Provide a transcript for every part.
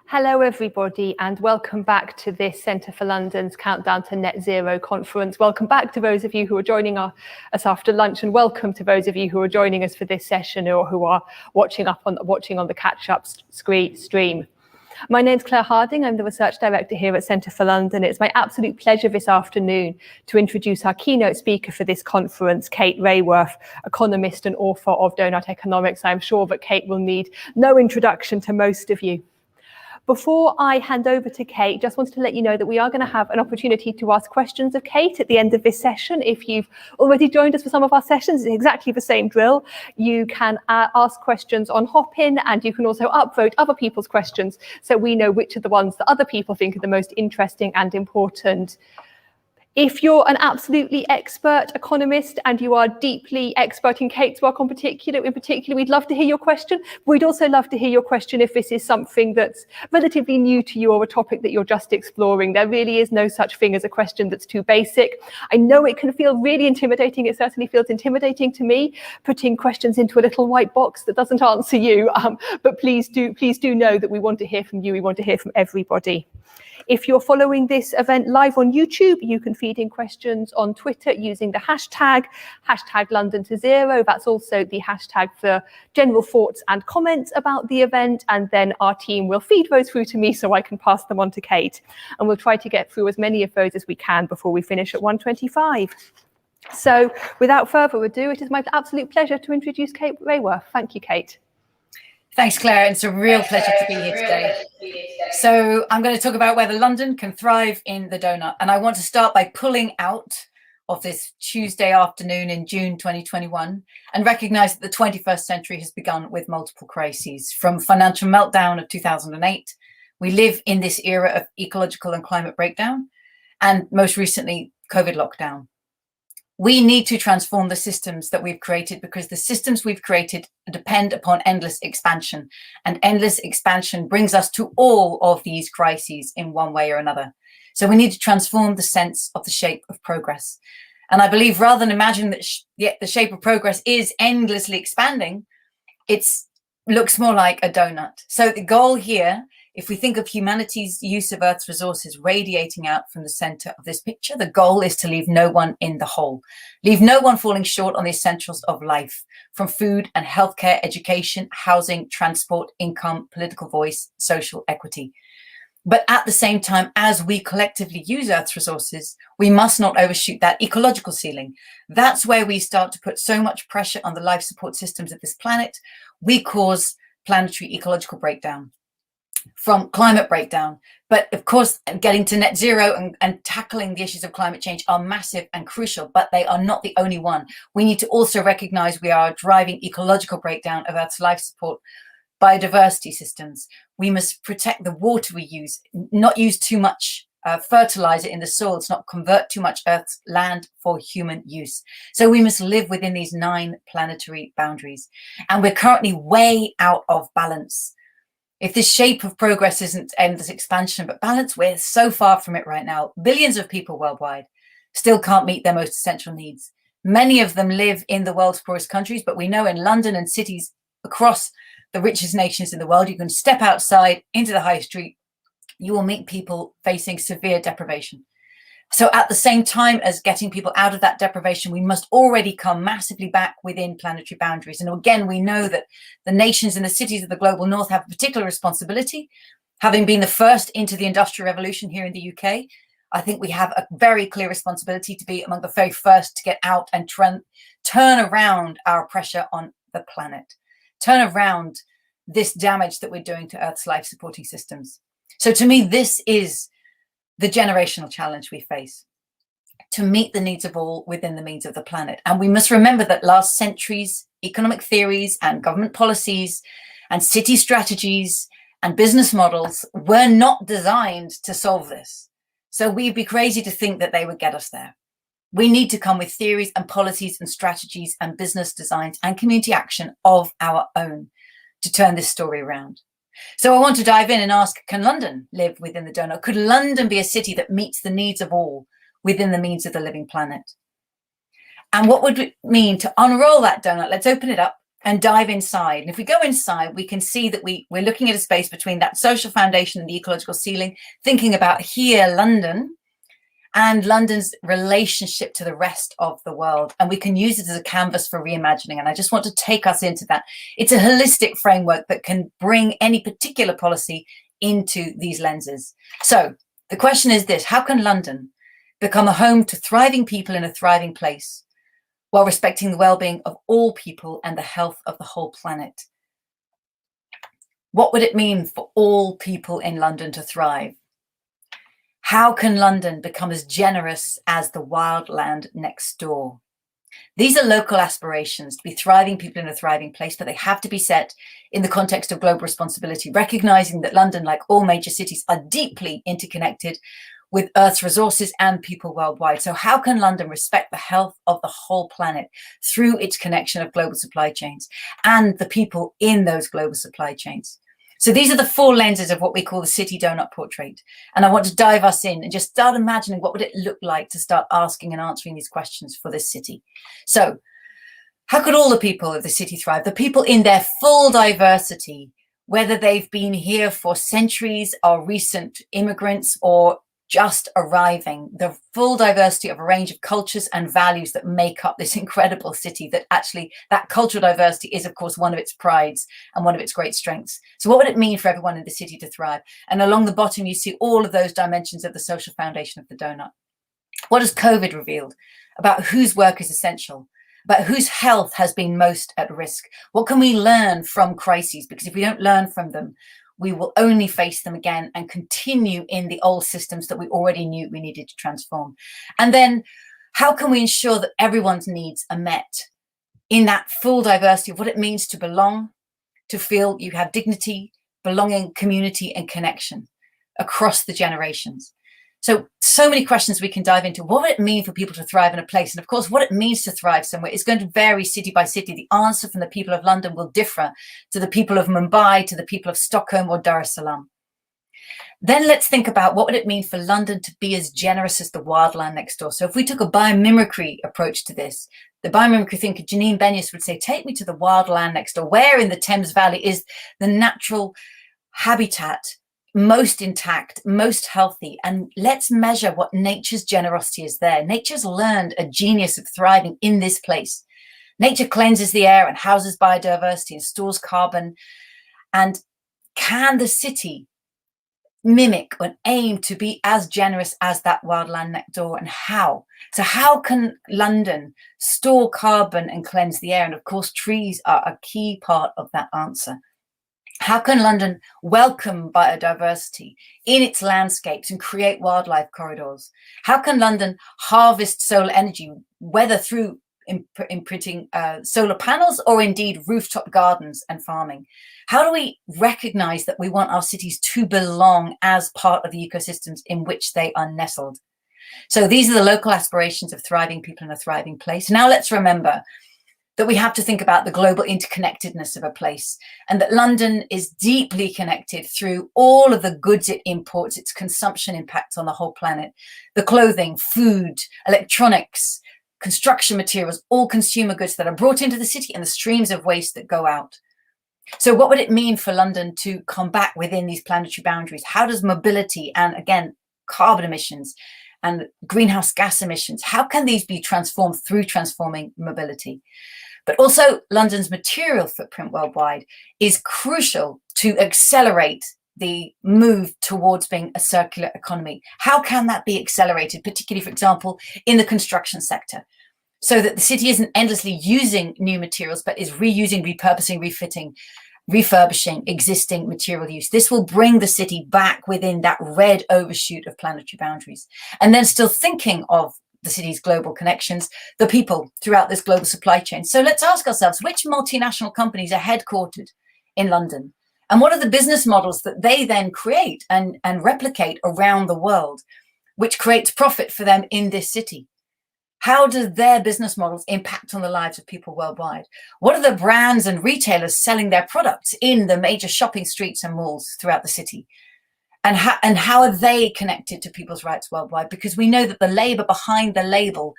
Hello everybody and welcome back to this Centre for London's Countdown to Net Zero conference. Welcome back to those of you who are joining us after lunch, and welcome to those of you who are joining us for this session or who are watching on the catch-up stream. My name's Claire Harding. I'm the Research Director here at Centre for London. It's my absolute pleasure this afternoon to introduce our keynote speaker for this conference, Kate Raworth, economist and author of Doughnut Economics. I'm sure that Kate will need no introduction to most of you. Before I hand over to Kate, just wanted to let you know that we are going to have an opportunity to ask questions of Kate at the end of this session. If you've already joined us for some of our sessions, it's exactly the same drill. You can ask questions on Hopin, and you can also upvote other people's questions so we know which are the ones that other people think are the most interesting and important. If you're an absolutely expert economist and you are deeply expert in Kate's work in particular, we'd love to hear your question. We'd also love to hear your question if this is something that's relatively new to you or a topic that you're just exploring. There really is no such thing as a question that's too basic. I know it can feel really intimidating. It certainly feels intimidating to me, putting questions into a little white box that doesn't answer you. But please do know that we want to hear from you. We want to hear from everybody. If you're following this event live on YouTube, you can feed in questions on Twitter using the hashtag London to Zero. That's also the hashtag for general thoughts and comments about the event. And then our team will feed those through to me so I can pass them on to Kate. And we'll try to get through as many of those as we can before we finish at 1:25. So without further ado, it is my absolute pleasure to introduce Kate Raworth. Thank you, Kate. Thanks, Claire. It's a real pleasure to be here today. So I'm going to talk about whether London can thrive in the donut. And I want to start by pulling out of this Tuesday afternoon in June 2021 and recognise that the 21st century has begun with multiple crises. From financial meltdown of 2008, we live in this era of ecological and climate breakdown, and most recently, COVID lockdown. We need to transform the systems that we've created, because the systems we've created depend upon endless expansion, and endless expansion brings us to all of these crises in one way or another. So we need to transform the sense of the shape of progress. And I believe rather than imagine that the shape of progress is endlessly expanding, it looks more like a donut. So the goal here, if we think of humanity's use of Earth's resources radiating out from the center of this picture, the goal is to leave no one in the hole, leave no one falling short on the essentials of life, from food and healthcare, education, housing, transport, income, political voice, social equity. But at the same time, as we collectively use Earth's resources, we must not overshoot that ecological ceiling. That's where we start to put so much pressure on the life support systems of this planet. We cause planetary ecological breakdown from climate breakdown. But of course, getting to net zero and tackling the issues of climate change are massive and crucial, but they are not the only one. We need to also recognize we are driving ecological breakdown of Earth's life support biodiversity systems. We must protect the water we use, not use too much fertilizer in the soil, to not convert too much Earth's land for human use. So we must live within these 9 planetary boundaries. And we're currently way out of balance. If this shape of progress isn't endless expansion, but balance, we're so far from it right now. Billions of people worldwide still can't meet their most essential needs. Many of them live in the world's poorest countries, but we know in London and cities across the richest nations in the world, you can step outside into the high street, you will meet people facing severe deprivation. So at the same time as getting people out of that deprivation, we must already come massively back within planetary boundaries. And again, we know that the nations and the cities of the global north have a particular responsibility. Having been the first into the Industrial Revolution here in the UK, I think we have a very clear responsibility to be among the very first to get out and turn around our pressure on the planet, turn around this damage that we're doing to Earth's life supporting systems. So to me, this is the generational challenge we face, to meet the needs of all within the means of the planet. And we must remember that last century's economic theories and government policies and city strategies and business models were not designed to solve this. So we'd be crazy to think that they would get us there. We need to come with theories and policies and strategies and business designs and community action of our own to turn this story around. So I want to dive in and ask, can London live within the donut? Could London be a city that meets the needs of all within the means of the living planet? And what would it mean to unroll that donut? Let's open it up and dive inside. And if we go inside, we can see that we're looking at a space between that social foundation and the ecological ceiling, thinking about here, London, and London's relationship to the rest of the world. And we can use it as a canvas for reimagining. And I just want to take us into that. It's a holistic framework that can bring any particular policy into these lenses. So the question is this: how can London become a home to thriving people in a thriving place, while respecting the well-being of all people and the health of the whole planet? What would it mean for all people in London to thrive? How can London become as generous as the wild land next door? These are local aspirations to be thriving people in a thriving place, but they have to be set in the context of global responsibility, recognizing that London, like all major cities, are deeply interconnected with Earth's resources and people worldwide. So how can London respect the health of the whole planet through its connection of global supply chains and the people in those global supply chains? So these are the four lenses of what we call the city donut portrait. And I want to dive us in and just start imagining what would it look like to start asking and answering these questions for this city. So how could all the people of the city thrive? The people in their full diversity, whether they've been here for centuries, are recent immigrants, or just arriving, the full diversity of a range of cultures and values that make up this incredible city, that actually that cultural diversity is, of course, one of its prides and one of its great strengths. So what would it mean for everyone in the city to thrive? And along the bottom, you see all of those dimensions of the social foundation of the donut. What has COVID revealed about whose work is essential, about whose health has been most at risk? What can we learn from crises? Because if we don't learn from them, we will only face them again and continue in the old systems that we already knew we needed to transform. And then how can we ensure that everyone's needs are met in that full diversity of what it means to belong, to feel you have dignity, belonging, community, and connection across the generations? So many questions we can dive into. What would it mean for people to thrive in a place? And of course, what it means to thrive somewhere is going to vary city by city. The answer from the people of London will differ to the people of Mumbai, to the people of Stockholm or Dar es Salaam. Then let's think about what would it mean for London to be as generous as the wildland next door. So if we took a biomimicry approach to this, the biomimicry thinker Janine Benyus would say, take me to the wildland next door. Where in the Thames Valley is the natural habitat most intact, most healthy, and let's measure what nature's generosity is there. Nature's learned a genius of thriving in this place. Nature cleanses the air and houses biodiversity and stores carbon. And can the city mimic and aim to be as generous as that wildland next door? And how? So how can London store carbon and cleanse the air? And of course, trees are a key part of that answer. How can London welcome biodiversity in its landscapes and create wildlife corridors? How can London harvest solar energy, whether through imprinting solar panels or indeed rooftop gardens and farming? How do we recognize that we want our cities to belong as part of the ecosystems in which they are nestled? So these are the local aspirations of thriving people in a thriving place. Now let's remember that we have to think about the global interconnectedness of a place, and that London is deeply connected through all of the goods it imports, its consumption impact on the whole planet, the clothing, food, electronics, construction materials, all consumer goods that are brought into the city and the streams of waste that go out. So what would it mean for London to combat within these planetary boundaries? How does mobility and, again, carbon emissions and greenhouse gas emissions, how can these be transformed through transforming mobility? But also London's material footprint worldwide is crucial to accelerate the move towards being a circular economy. How can that be accelerated, particularly, for example, in the construction sector, so that the city isn't endlessly using new materials, but is reusing, repurposing, refitting, refurbishing existing material use? This will bring the city back within that red overshoot of planetary boundaries. And then still thinking of the city's global connections, the people throughout this global supply chain. So let's ask ourselves, which multinational companies are headquartered in London? And what are the business models that they then create and replicate around the world, which creates profit for them in this city? How do their business models impact on the lives of people worldwide? What are the brands and retailers selling their products in the major shopping streets and malls throughout the city? And how are they connected to people's rights worldwide? Because we know that the labor behind the label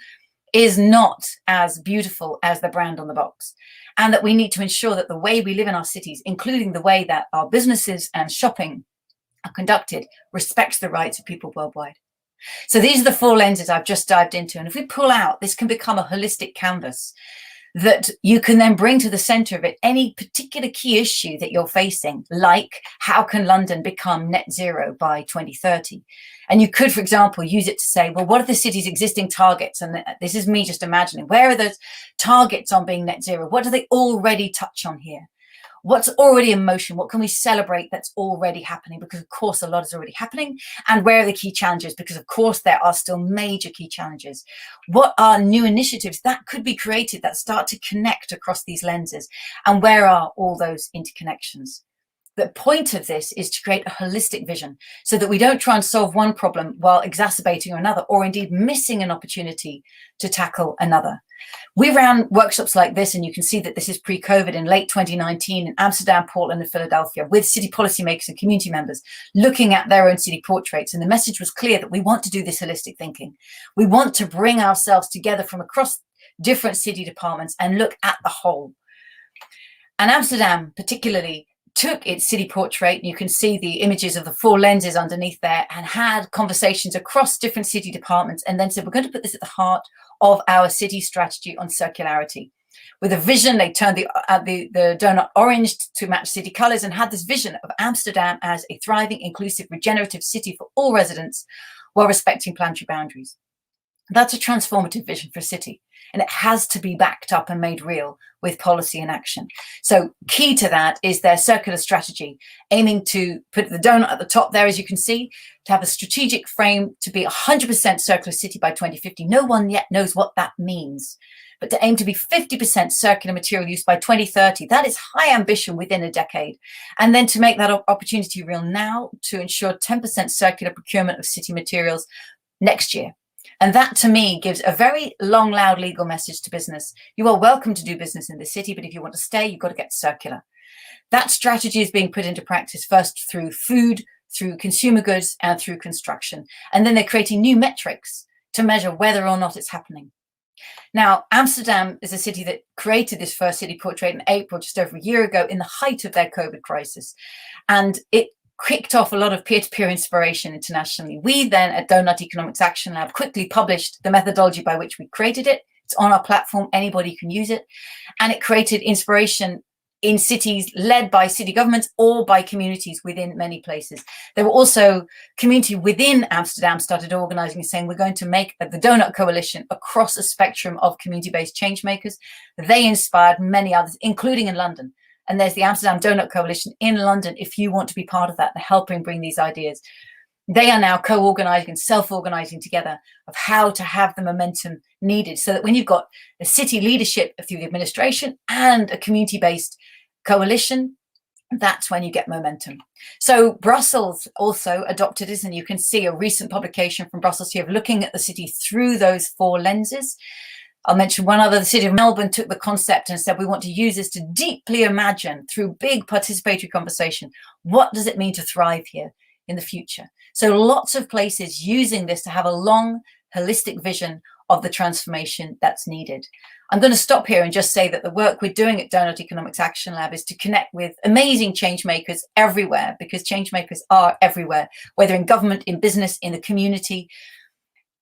is not as beautiful as the brand on the box. and that we need to ensure that the way we live in our cities, including the way that our businesses and shopping are conducted, respects the rights of people worldwide. So these are the 4 lenses I've just dived into. And if we pull out, this can become a holistic canvas that you can then bring to the center of it any particular key issue that you're facing, like how can London become net zero by 2030? And you could, for example, use it to say, well, what are the city's existing targets? And this is me just imagining, where are those targets on being net zero? What do they already touch on here? What's already in motion? What can we celebrate that's already happening? Because of course, a lot is already happening. And where are the key challenges? Because of course, there are still major key challenges. What are new initiatives that could be created that start to connect across these lenses? And where are all those interconnections? The point of this is to create a holistic vision so that we don't try and solve one problem while exacerbating another, or indeed missing an opportunity to tackle another. We ran workshops like this, and you can see that this is pre-COVID in late 2019 in Amsterdam, Portland, and Philadelphia with city policymakers and community members looking at their own city portraits. And the message was clear that we want to do this holistic thinking. We want to bring ourselves together from across different city departments and look at the whole. And Amsterdam particularly took its city portrait, and you can see the images of the 4 lenses underneath there, and had conversations across different city departments, and then said, we're going to put this at the heart of our city strategy on circularity. With a vision, they turned the donut orange to match city colors and had this vision of Amsterdam as a thriving, inclusive, regenerative city for all residents while respecting planetary boundaries. That's a transformative vision for a city, and it has to be backed up and made real with policy and action. So key to that is their circular strategy, aiming to put the donut at the top there, as you can see, to have a strategic frame to be 100% circular city by 2050. No one yet knows what that means, but to aim to be 50% circular material use by 2030. That is high ambition within a decade. And then to make that opportunity real now, to ensure 10% circular procurement of city materials next year. And that, to me, gives a very long, loud legal message to business. You are welcome to do business in the city, but if you want to stay, you've got to get circular. That strategy is being put into practice first through food, through consumer goods, and through construction. And then they're creating new metrics to measure whether or not it's happening. Now, Amsterdam is a city that created this first city portrait in April, just over a year ago, in the height of their COVID crisis. And it kicked off a lot of peer-to-peer inspiration internationally. We then at Doughnut Economics Action Lab quickly published the methodology by which we created it. It's on our platform, anybody can use it. And it created inspiration in cities led by city governments or by communities within many places. There were also community within Amsterdam started organizing and saying, we're going to make the Doughnut Coalition across a spectrum of community-based change makers. They inspired many others, including in London. And there's the Amsterdam Doughnut Coalition in London if you want to be part of that and helping bring these ideas. They are now co-organizing and self-organizing together of how to have the momentum needed so that when you've got a city leadership through the administration and a community-based coalition, that's when you get momentum. So Brussels also adopted this, and you can see a recent publication from Brussels here of looking at the city through those 4 lenses. I'll mention one other. The city of Melbourne took the concept and said, we want to use this to deeply imagine through big participatory conversation, what does it mean to thrive here in the future? So lots of places using this to have a long, holistic vision of the transformation that's needed. I'm going to stop here and just say that the work we're doing at Doughnut Economics Action Lab is to connect with amazing change makers everywhere, because change makers are everywhere, whether in government, in business, in the community,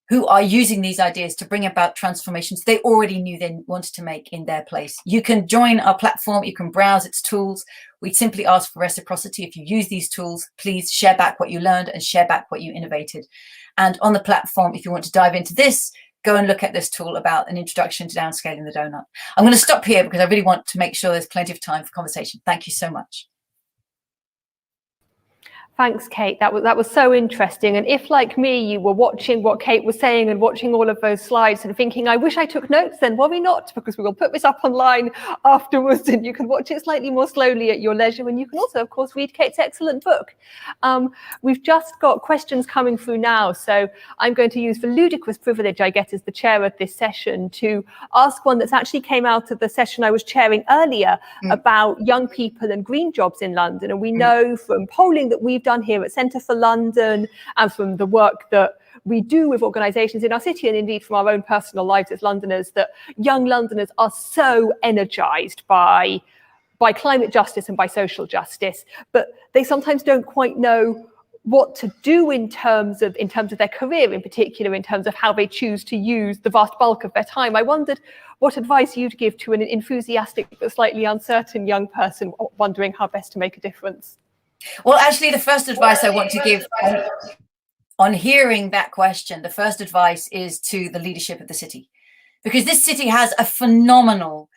who are using these ideas to bring about transformations they already knew they wanted to make in their place. You can join our platform, you can browse its tools. We simply ask for reciprocity. If you use these tools, please share back what you learned and share back what you innovated. And on the platform, if you want to dive into this, go and look at this tool about an introduction to downscaling the donut. I'm going to stop here because I really want to make sure there's plenty of time for conversation. Thank you so much. Thanks, Kate. That was so interesting. And if, like me, you were watching what Kate was saying and watching all of those slides and thinking, I wish I took notes, then worry not, because we will put this up online afterwards and you can watch it slightly more slowly at your leisure. And you can also, of course, read Kate's excellent book. We've just got questions coming through now. So I'm going to use the ludicrous privilege I get as the chair of this session to ask one that's actually came out of the session I was chairing earlier about young people and green jobs in London. And we know from polling that we've done here at Centre for London and from the work that we do with organisations in our city, and indeed from our own personal lives as Londoners, that young Londoners are so energised by climate justice and by social justice, but they sometimes don't quite know what to do in terms of their career, in particular, in terms of how they choose to use the vast bulk of their time. I wondered what advice you'd give to an enthusiastic but slightly uncertain young person wondering how best to make a difference. Well, actually, the first advice I want to give on hearing that question, the first advice is to the leadership of the city, because this city has a phenomenal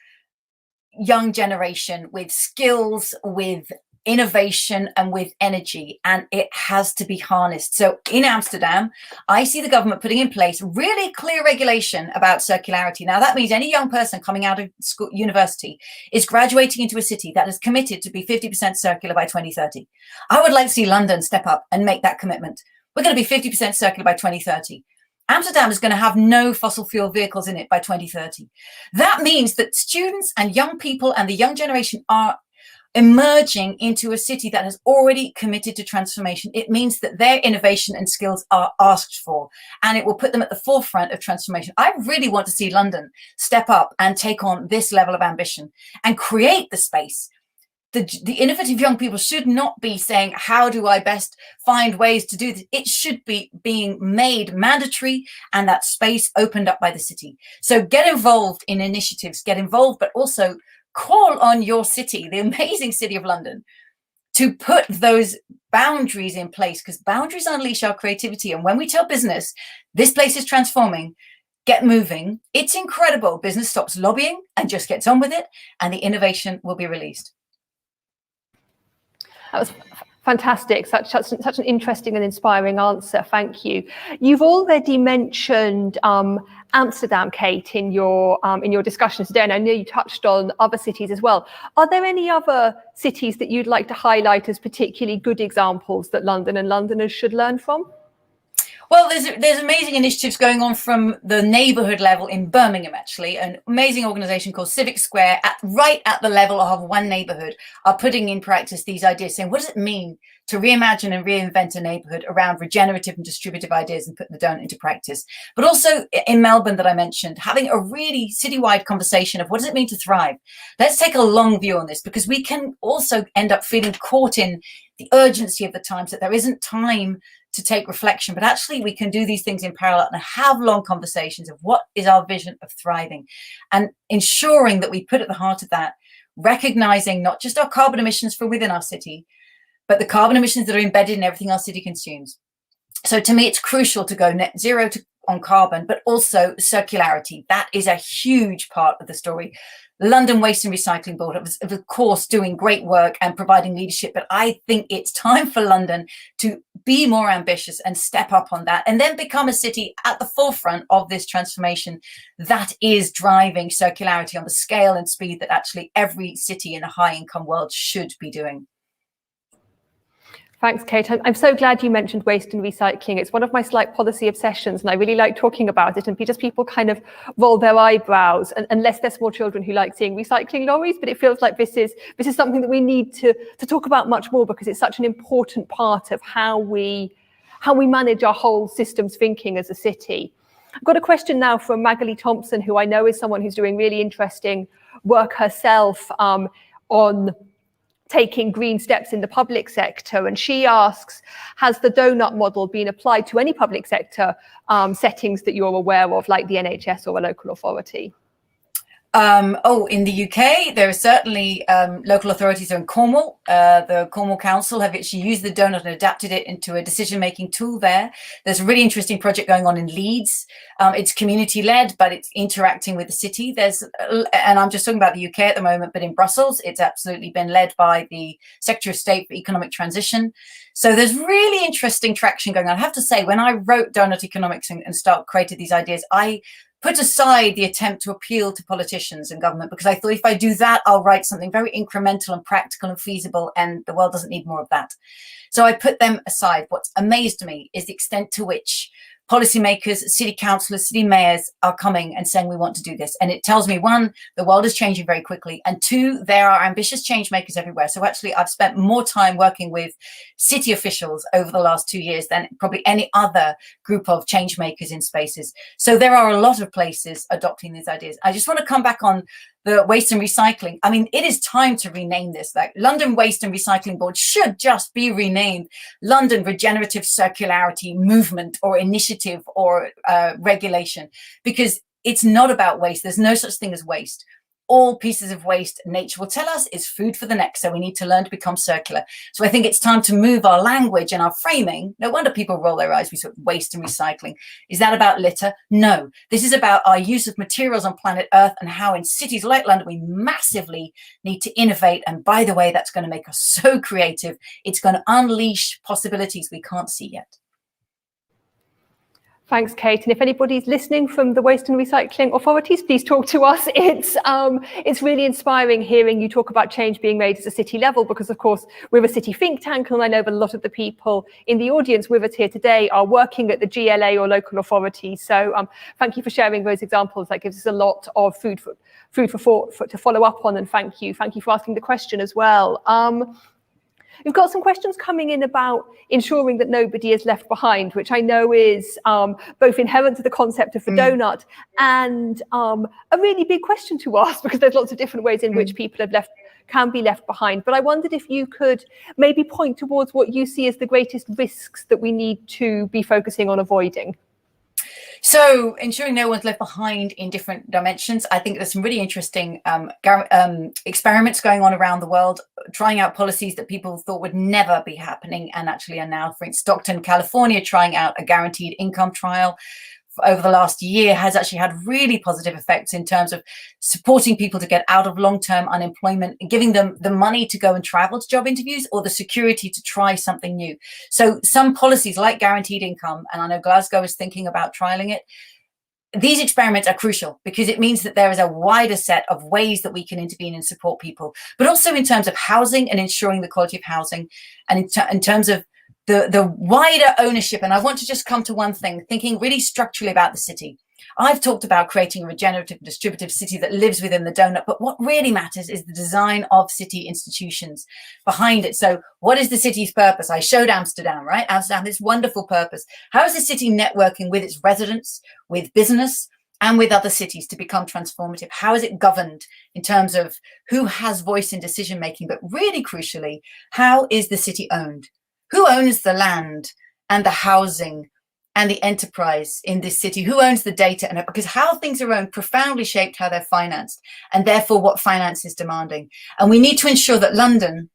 young generation with skills, with innovation and with energy, and it has to be harnessed. So in Amsterdam, I see the government putting in place really clear regulation about circularity. Now that means any young person coming out of school, university is graduating into a city that is committed to be 50% circular by 2030. I would like to see London step up and make that commitment. We're going to be 50% circular by 2030. Amsterdam is going to have no fossil fuel vehicles in it by 2030. That means that students and young people and the young generation are emerging into a city that has already committed to transformation. It means that their innovation and skills are asked for, and it will put them at the forefront of transformation. I really want to see London step up and take on this level of ambition and create the space. The innovative young people should not be saying, how do I best find ways to do this? It should be being made mandatory and that space opened up by the city. So get involved in initiatives, get involved, but also call on your city, the amazing city of London, to put those boundaries in place, because boundaries unleash our creativity. And when we tell business, this place is transforming, get moving, it's incredible. Business stops lobbying and just gets on with it, and the innovation will be released. That was fantastic. Such an interesting and inspiring answer. Thank you. You've already mentioned Amsterdam, Kate, in your discussion today, and I know you touched on other cities as well. Are there any other cities that you'd like to highlight as particularly good examples that London and Londoners should learn from? Well, there's amazing initiatives going on from the neighbourhood level in Birmingham, actually. An amazing organisation called Civic Square, right at the level of one neighbourhood, are putting in practice these ideas, saying, what does it mean to reimagine and reinvent a neighbourhood around regenerative and distributive ideas and put the donut into practice? But also in Melbourne that I mentioned, having a really citywide conversation of what does it mean to thrive? Let's take a long view on this, because we can also end up feeling caught in the urgency of the times, that there isn't time to take reflection, but actually we can do these things in parallel and have long conversations of what is our vision of thriving, and ensuring that we put at the heart of that, recognizing not just our carbon emissions from within our city, but the carbon emissions that are embedded in everything our city consumes. So to me, it's crucial to go net zero on carbon, but also circularity. That is a huge part of the story. London Waste and Recycling Board, of course, doing great work and providing leadership, but I think it's time for London to be more ambitious and step up on that, and then become a city at the forefront of this transformation that is driving circularity on the scale and speed that actually every city in a high-income world should be doing. Thanks, Kate. I'm so glad you mentioned waste and recycling. It's one of my slight policy obsessions, and I really like talking about it. And just people kind of roll their eyebrows, and unless they're small children who like seeing recycling lorries. But it feels like this is something that we need to talk about much more, because it's such an important part of how we manage our whole systems thinking as a city. I've got a question now from Magali Thompson, who I know is someone who's doing really interesting work herself on taking green steps in the public sector. And she asks, has the donut model been applied to any public sector settings that you're aware of, like the NHS or a local authority? In the UK, there are certainly local authorities in Cornwall. The Cornwall Council have actually used the donut and adapted it into a decision-making tool there. There's a really interesting project going on in Leeds. It's community-led, but it's interacting with the city. And I'm just talking about the UK at the moment, but in Brussels, it's absolutely been led by the Secretary of State for Economic Transition. So there's really interesting traction going on. I have to say, when I wrote Doughnut Economics and created these ideas, I put aside the attempt to appeal to politicians and government, because I thought if I do that, I'll write something very incremental and practical and feasible, and the world doesn't need more of that. So I put them aside. What's amazed me is the extent to which policymakers, city councillors, city mayors are coming and saying we want to do this. And it tells me, one, the world is changing very quickly, and two, there are ambitious change makers everywhere. So actually I've spent more time working with city officials over the last 2 years than probably any other group of change makers in spaces. So there are a lot of places adopting these ideas. I just want to come back on the waste and recycling. I mean, it is time to rename this. Like, London Waste and Recycling Board should just be renamed London Regenerative Circularity Movement or Initiative or regulation, because it's not about waste. There's no such thing as waste. All pieces of waste, nature will tell us, is food for the next. So we need to learn to become circular. So I think it's time to move our language and our framing. No wonder people roll their eyes. We sort of waste and recycling. Is that about litter? No. This is about our use of materials on planet Earth and how in cities like London, we massively need to innovate. And by the way, that's going to make us so creative. It's going to unleash possibilities we can't see yet. Thanks, Kate. And if anybody's listening from the Waste and Recycling authorities, please talk to us. It's really inspiring hearing you talk about change being made at a city level, because of course we're a city think tank, and I know that a lot of the people in the audience with us here today are working at the GLA or local authority. So thank you for sharing those examples. That gives us a lot of food for thought to follow up on, and thank you for asking the question as well. We've got some questions coming in about ensuring that nobody is left behind, which I know is both inherent to the concept of the donut and a really big question to ask, because there's lots of different ways in which people can be left behind. But I wondered if you could maybe point towards what you see as the greatest risks that we need to be focusing on avoiding. So ensuring no one's left behind in different dimensions. I think there's some really interesting experiments going on around the world, trying out policies that people thought would never be happening and actually are now. For instance, Stockton, California, trying out a guaranteed income trial over the last year has actually had really positive effects in terms of supporting people to get out of long-term unemployment and giving them the money to go and travel to job interviews or the security to try something new. So some policies like guaranteed income, and I know Glasgow is thinking about trialing it, these experiments are crucial because it means that there is a wider set of ways that we can intervene and support people, but also in terms of housing and ensuring the quality of housing, and in terms of the wider ownership. And I want to just come to one thing, thinking really structurally about the city. I've talked about creating a regenerative, distributive city that lives within the donut, but what really matters is the design of city institutions behind it. So what is the city's purpose? I showed Amsterdam, right? Amsterdam, this wonderful purpose. How is the city networking with its residents, with business, and with other cities to become transformative? How is it governed in terms of who has voice in decision making? But really crucially, how is the city owned? Who owns the land and the housing and the enterprise in this city? Who owns the data? And because how things are owned profoundly shaped how they're financed, and therefore what finance is demanding. And we need to ensure that London,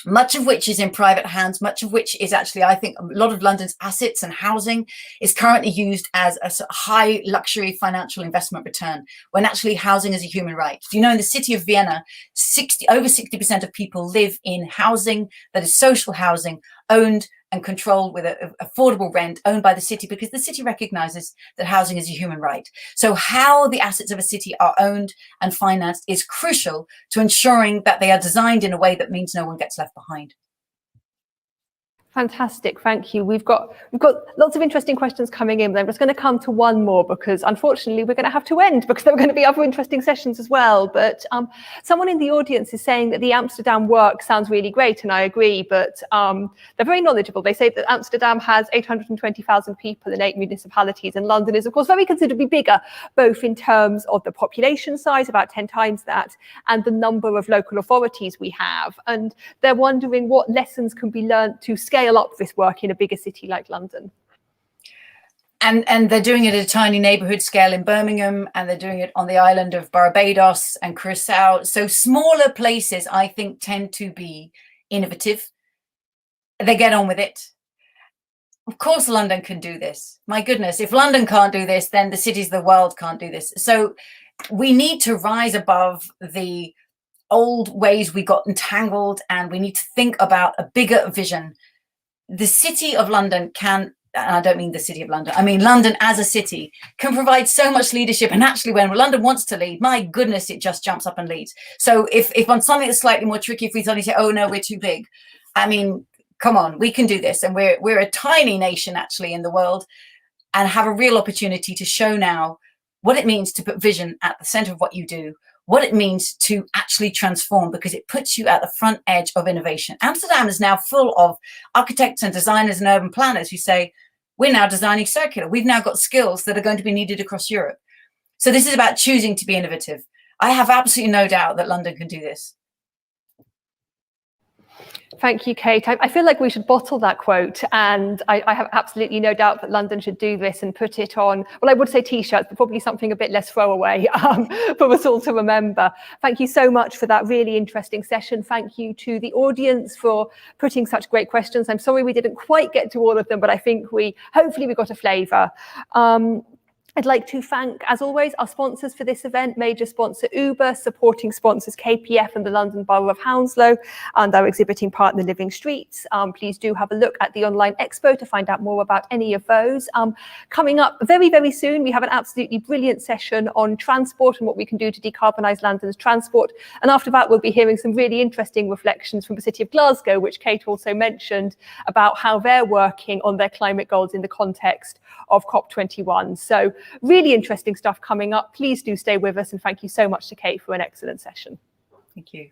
much of which is in private hands, much of which is actually, I think, a lot of London's assets and housing is currently used as a high luxury financial investment return, when actually housing is a human right. You know, in the city of Vienna, over 60% of people live in housing that is social housing, owned and controlled with an affordable rent, owned by the city, because the city recognizes that housing is a human right. So how the assets of a city are owned and financed is crucial to ensuring that they are designed in a way that means no one gets left behind. Fantastic, thank you. We've got lots of interesting questions coming in, but I'm just going to come to one more because unfortunately we're going to have to end because there are going to be other interesting sessions as well. But someone in the audience is saying that the Amsterdam work sounds really great, and I agree, but they're very knowledgeable. They say that Amsterdam has 820,000 people in 8 municipalities, and London is of course very considerably bigger, both in terms of the population size, about 10 times that, and the number of local authorities we have. And they're wondering what lessons can be learned to scale up this work in a bigger city like London. And they're doing it at a tiny neighborhood scale in Birmingham, and they're doing it on the island of Barbados and Curacao. So smaller places, I think, tend to be innovative. They get on with it. Of course, London can do this. My goodness, if London can't do this, then the cities of the world can't do this. So we need to rise above the old ways we got entangled, and we need to think about a bigger vision. The City of London can, and I don't mean the City of London, I mean London as a city, can provide so much leadership. And actually when London wants to lead, my goodness, it just jumps up and leads. So if on something that's slightly more tricky, if we suddenly say, oh no, we're too big, I mean, come on, we can do this. And we're a tiny nation actually in the world. and have a real opportunity to show now what it means to put vision at the center of what you do, what it means to actually transform, because it puts you at the front edge of innovation. Amsterdam is now full of architects and designers and urban planners who say, we're now designing circular. We've now got skills that are going to be needed across Europe. So this is about choosing to be innovative. I have absolutely no doubt that London can do this. Thank you, Kate. I feel like we should bottle that quote, and I have absolutely no doubt that London should do this and put it on, well, I would say T-shirts, but probably something a bit less throwaway for us all to remember. Thank you so much for that really interesting session. Thank you to the audience for putting such great questions. I'm sorry we didn't quite get to all of them, but I think hopefully we got a flavour. I'd like to thank, as always, our sponsors for this event, major sponsor Uber, supporting sponsors KPF and the London Borough of Hounslow, and our exhibiting partner Living Streets. Please do have a look at the online expo to find out more about any of those. Coming up very, very soon, we have an absolutely brilliant session on transport and what we can do to decarbonise London's transport. And after that, we'll be hearing some really interesting reflections from the City of Glasgow, which Kate also mentioned, about how they're working on their climate goals in the context of COP21. So really interesting stuff coming up. Please do stay with us, and thank you so much to Kate for an excellent session. Thank you.